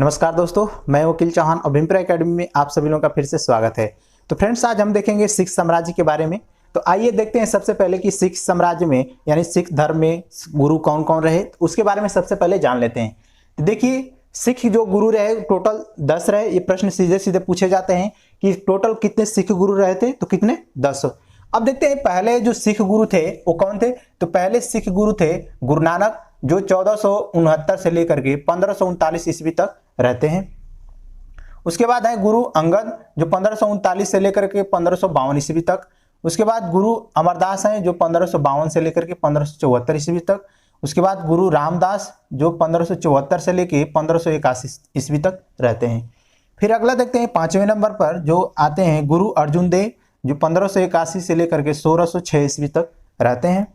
नमस्कार दोस्तों, मैं वकील चौहान अभिप्राय एकेडमी में आप सभी लोगों का फिर से स्वागत है। तो फ्रेंड्स, आज हम देखेंगे सिख साम्राज्य के बारे में। तो आइए देखते हैं सबसे पहले कि सिख साम्राज्य में यानी सिख धर्म में गुरु कौन कौन रहे, तो उसके बारे में सबसे पहले जान लेते हैं। तो देखिए, सिख जो गुरु रहे टोटल 10 रहे। ये प्रश्न सीधे सीधे पूछे जाते हैं कि टोटल कितने सिख गुरु रहे थे, तो कितने 10। अब देखते हैं पहले जो सिख गुरु थे वो कौन थे। तो पहले सिख गुरु थे गुरु नानक, जो 1469 से लेकर के 1539 ईस्वी तक रहते हैं। उसके बाद है गुरु अंगद, जो 1539 से लेकर के 1552 ईस्वी तक। उसके बाद गुरु अमरदास हैं, जो 1552 से लेकर के 1574 ईस्वी तक। उसके बाद गुरु रामदास, जो 1574 से लेकर 1581 ईस्वी तक रहते हैं। फिर अगला देखते हैं 5वें नंबर पर जो आते हैं गुरु अर्जुन देव, जो 1581 से लेकर के 1606 ईस्वी तक रहते हैं।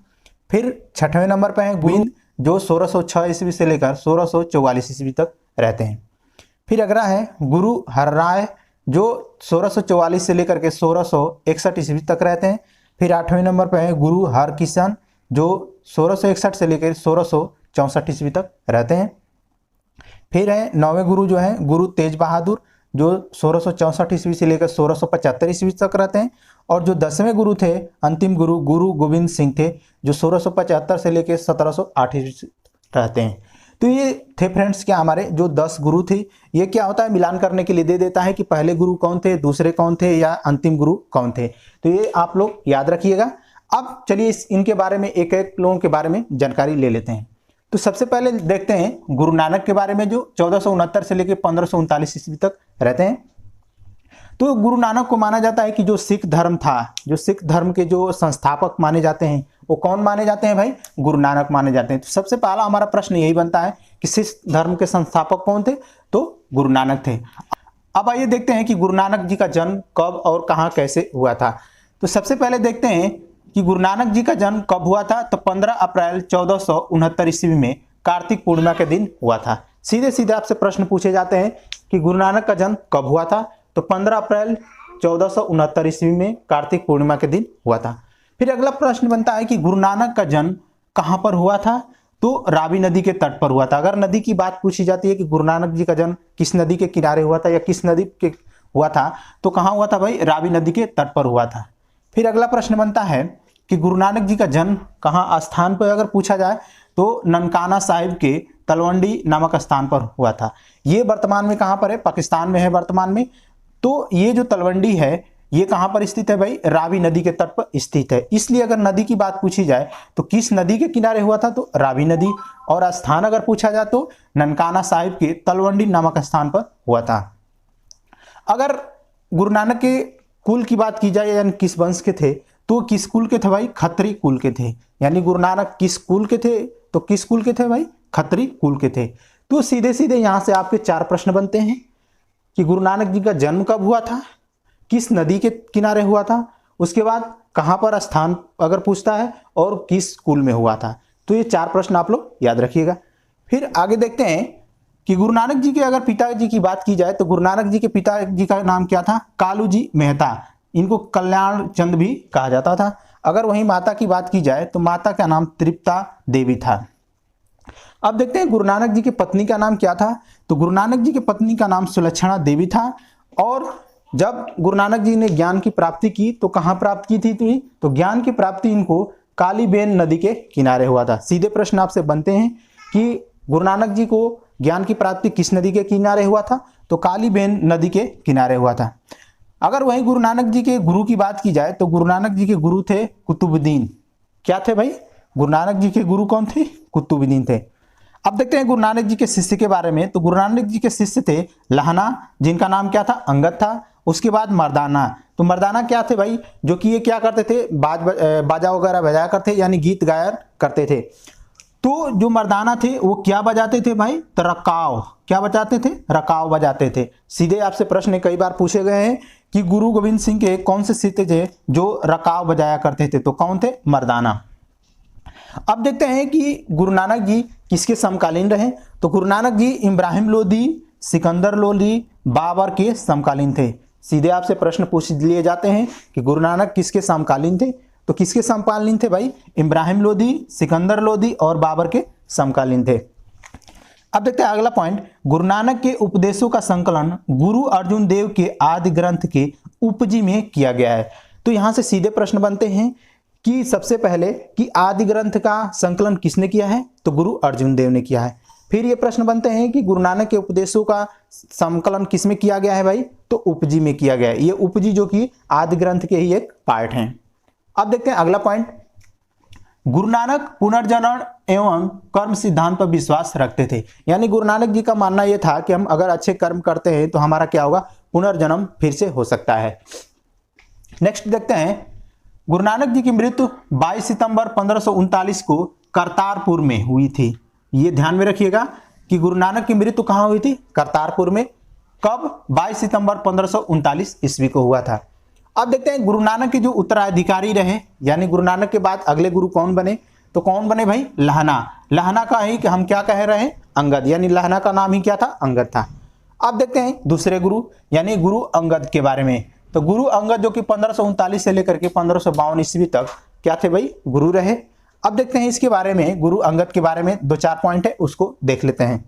फिर 6वें नंबर पर है गोविंद, जो 1606 ईस्वी से लेकर 1644 ईस्वी तक रहते हैं। फिर अगला है गुरु हरराय, जो 1644 से लेकर के 1661 ईस्वी तक रहते हैं। फिर 8वें नंबर पर है गुरु हरकिशन, जो 1661 से लेकर 1664 ईस्वी तक रहते हैं। फिर है 9वें गुरु जो है गुरु तेज बहादुर, जो 1664 ईस्वी से लेकर 1675 ईस्वी तक रहते हैं। और जो 10वें गुरु थे, अंतिम गुरु गुरु गोविंद सिंह थे, जो 1675 से लेकर 1708 ईस्वी रहते हैं। तो ये थे फ्रेंड्स क्या हमारे जो 10 गुरु थे। ये क्या होता है, मिलान करने के लिए दे देता है कि पहले गुरु कौन थे, दूसरे कौन थे या अंतिम गुरु कौन थे। तो ये आप लोग याद रखिएगा। अब चलिए इनके बारे में एक एक लोगों के बारे में जानकारी ले लेते हैं। तो सबसे पहले देखते हैं गुरु नानक के बारे में, जो 1469 से लेकर 1539 ईस्वी तक रहते हैं। तो गुरु नानक को माना जाता है कि जो सिख धर्म था, जो सिख धर्म के जो संस्थापक माने जाते हैं, वो कौन माने जाते हैं भाई, गुरु नानक माने जाते हैं। तो सबसे पहला हमारा प्रश्न यही बनता है कि सिख धर्म के संस्थापक कौन थे, तो गुरु नानक थे। अब आइए देखते हैं कि गुरु नानक जी का जन्म कब और कहां कैसे हुआ था। तो सबसे पहले देखते हैं कि गुरु नानक जी का जन्म कब हुआ था। तो 15 अप्रैल 1469 ईस्वी में कार्तिक पूर्णिमा के दिन हुआ था। सीधे सीधे आपसे प्रश्न पूछे जाते हैं कि गुरु नानक का जन्म कब हुआ था। तो 15 अप्रैल 1469 ईस्वी में कार्तिक पूर्णिमा के दिन हुआ था। फिर अगला प्रश्न बनता है कि गुरु नानक का जन्म कहां पर हुआ था। तो रावी नदी के तट पर हुआ था। अगर नदी की बात पूछी जाती है कि गुरु नानक जी का जन्म किस नदी के किनारे हुआ था या किस नदी के हुआ था, तो कहां हुआ था भाई, रावी नदी के तट पर हुआ था। फिर अगला प्रश्न बनता है कि गुरु नानक जी का जन्म कहां स्थान पर अगर पूछा जाए, तो ननकाना साहिब के तलवंडी नामक स्थान पर हुआ था। ये वर्तमान में कहां पर है, पाकिस्तान में है वर्तमान में। तो ये जो तलवंडी है ये कहां पर स्थित है भाई, रावी नदी के तट पर स्थित है। इसलिए अगर नदी की बात पूछी जाए तो किस नदी के किनारे हुआ था, तो रावी नदी। और स्थान अगर पूछा जाए तो ननकाना साहिब के तलवंडी नामक स्थान पर हुआ था। अगर गुरु नानक के कुल की बात की जाए यानी किस वंश के थे, तो किस कुल के थे भाई, खत्री कुल के थे। यानी गुरु नानक किस कुल के थे, तो किस कुल के थे भाई, खत्री कुल के थे। तो सीधे सीधे यहां से आपके 4 प्रश्न बनते हैं कि गुरु नानक जी का जन्म कब हुआ था, किस नदी के किनारे हुआ था, उसके बाद कहां पर स्थान अगर पूछता है, और किस कुल में हुआ था। तो ये 4 प्रश्न आप लोग याद रखिएगा। फिर आगे देखते हैं कि गुरु नानक जी के अगर पिताजी की बात की जाए, तो गुरु नानक जी के पिताजी का नाम क्या था, कालू जी मेहता। इनको कल्याण चंद भी कहा जाता था। अगर वहीं माता की बात की जाए तो माता का नाम तृप्ता देवी था। अब देखते हैं गुरु नानक जी की पत्नी का नाम क्या था। तो गुरु नानक जी की पत्नी का नाम सुलक्षणा देवी था। और जब गुरु नानक जी ने ज्ञान की प्राप्ति की तो कहां प्राप्त की थी, तो ज्ञान की प्राप्ति इनको कालीबेन नदी के किनारे हुआ था। सीधे प्रश्न आपसे बनते हैं कि गुरु नानक जी को ज्ञान की प्राप्ति किस नदी के किनारे हुआ था, तो कालीबेन नदी के किनारे हुआ था। अगर वहीं गुरु नानक जी के गुरु की बात की जाए तो गुरु नानक जी के गुरु थे कुतुबुद्दीन। क्या थे भाई, गुरु नानक जी के गुरु कौन थे, कुतुबुद्दीन थे। अब देखते हैं गुरु नानक जी के शिष्य के बारे में। तो गुरु नानक जी के शिष्य थे लहना, जिनका नाम क्या था, अंगद था। उसके बाद मर्दाना। तो मर्दाना क्या थे भाई, जो कि ये क्या करते थे, बाजा वगैरह बजाया करते, यानी गीत गायन करते थे। तो जो मर्दाना थे वो क्या बजाते थे भाई, तो रकाव। क्या बजाते थे, रकाव बजाते थे। सीधे आपसे प्रश्न कई बार पूछे गए हैं कि गुरु गोविंद सिंह के कौन से शिष्य थे जो रकाव बजाया करते थे, तो कौन थे, मर्दाना। अब देखते हैं कि गुरु नानक जी किसके समकालीन रहे। तो गुरु नानक जी इब्राहिम लोदी, सिकंदर लोदी, बाबर के समकालीन थे। सीधे आपसे प्रश्न पूछ लिए जाते हैं कि गुरु नानक किसके समकालीन थे, तो किसके समकालीन थे भाई, इब्राहिम लोदी, सिकंदर लोदी और बाबर के समकालीन थे। अब देखते हैं अगला पॉइंट, गुरु नानक के उपदेशों का संकलन गुरु अर्जुन देव के आदि ग्रंथ के उपजी में किया गया है। तो यहां से सीधे प्रश्न बनते हैं कि सबसे पहले कि आदि ग्रंथ का संकलन किसने किया है, तो गुरु अर्जुन देव ने किया है। फिर ये प्रश्न बनते हैं कि गुरु नानक के उपदेशों का संकलन किसमें किया गया है भाई, तो उपजी में किया गया है। ये उपजी जो कि आदि ग्रंथ के ही एक पार्ट हैं। अब देखते हैं अगला पॉइंट, गुरु नानक पुनर्जनन एवं कर्म सिद्धांत पर विश्वास रखते थे। यानी गुरु नानक जी का मानना यह था कि हम अगर अच्छे कर्म करते हैं तो हमारा क्या होगा, पुनर्जन्म फिर से हो सकता है। नेक्स्ट देखते हैं, गुरु नानक जी की मृत्यु 22 सितंबर 1539 को करतारपुर में हुई थी। ये ध्यान में रखिएगा कि गुरु नानक की मृत्यु कहां हुई थी, करतारपुर में। कब, 22 सितंबर 1539 ईस्वी को हुआ था। अब देखते हैं गुरु नानक के जो उत्तराधिकारी रहे, यानी गुरु नानक के बाद अगले गुरु कौन बने, तो कौन बने भाई, लहना। लहना का ही कि हम क्या कह रहे हैं, अंगद, यानी लहना का नाम ही क्या था, अंगद था। अब देखते हैं दूसरे गुरु यानी गुरु अंगद के बारे में। तो गुरु अंगद जो कि 1539 से लेकर के 1552 ईस्वी तक क्या थे भाई, गुरु रहे। अब देखते हैं इसके बारे में, गुरु अंगद के बारे में 2-4 पॉइंट है, उसको देख लेते हैं।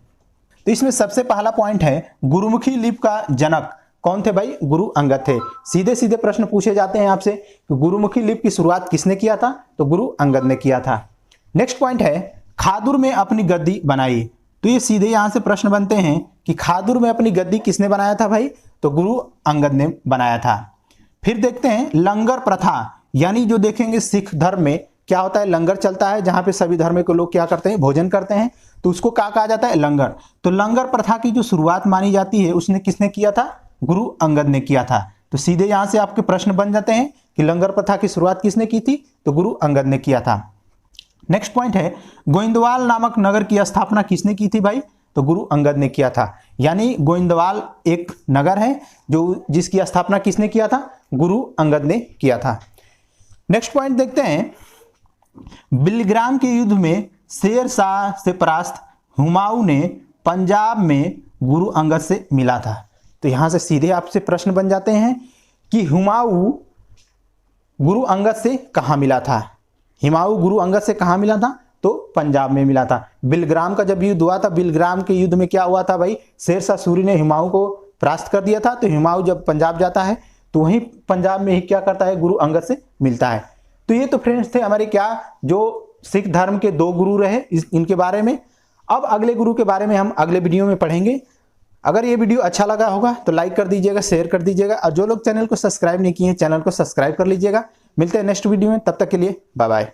तो इसमें सबसे पहला पॉइंट है, गुरुमुखी लिपि का जनक कौन थे भाई, गुरु अंगद थे। सीधे सीधे प्रश्न पूछे जाते हैं आपसे कि गुरुमुखी लिपि की शुरुआत किसने किया था, तो गुरु अंगद ने किया था। नेक्स्ट पॉइंट है, खादुर में अपनी गद्दी बनाई। तो ये सीधे यहां से प्रश्न बनते हैं कि खादुर में अपनी गद्दी किसने बनाया था भाई, तो गुरु अंगद ने बनाया था। फिर देखते हैं लंगर प्रथा, यानी जो देखेंगे सिख धर्म में क्या होता है, लंगर चलता है जहां पे सभी धर्म के लोग क्या करते हैं, भोजन करते हैं, तो उसको क्या कहा जाता है, लंगर। तो लंगर प्रथा की जो शुरुआत मानी जाती है उसने किसने किया था, गुरु अंगद ने किया था। तो सीधे यहां से आपके प्रश्न बन जाते हैं कि लंगर प्रथा की शुरुआत किसने की थी, तो गुरु अंगद ने किया था। नेक्स्ट पॉइंट है, गोविंदवाल नामक नगर की स्थापना किसने की थी भाई, तो गुरु अंगद ने किया था। यानी गोविंदवाल एक नगर है जो जिसकी स्थापना किसने किया था, गुरु अंगद ने किया था। नेक्स्ट पॉइंट देखते हैं, बिलग्राम के युद्ध में शेर शाह से परास्त हुमायूं ने पंजाब में गुरु अंगद से मिला था। तो यहां से सीधे आपसे प्रश्न बन जाते हैं कि हुमायूं गुरु अंगद से कहां मिला था। हुमायूं गुरु अंगद से कहां मिला था, तो पंजाब में मिला था। बिलग्राम का जब युद्ध हुआ था, बिलग्राम के युद्ध में क्या हुआ था भाई, शेर शाह सूरी ने हुमायूं को परास्त कर दिया था। तो हुमायूं जब पंजाब जाता है तो वहीं पंजाब में ही क्या करता है, गुरु अंगद से मिलता है। तो ये तो फ्रेंड्स थे हमारे क्या, जो सिख धर्म के 2 गुरु रहे इनके बारे में। अब अगले गुरु के बारे में हम अगले वीडियो में पढ़ेंगे। अगर ये वीडियो अच्छा लगा होगा तो लाइक कर दीजिएगा, शेयर कर दीजिएगा, और जो लोग चैनल को सब्सक्राइब नहीं किए हैं चैनल को सब्सक्राइब कर लीजिएगा। मिलते हैं नेक्स्ट वीडियो में, तब तक के लिए बाय बाय।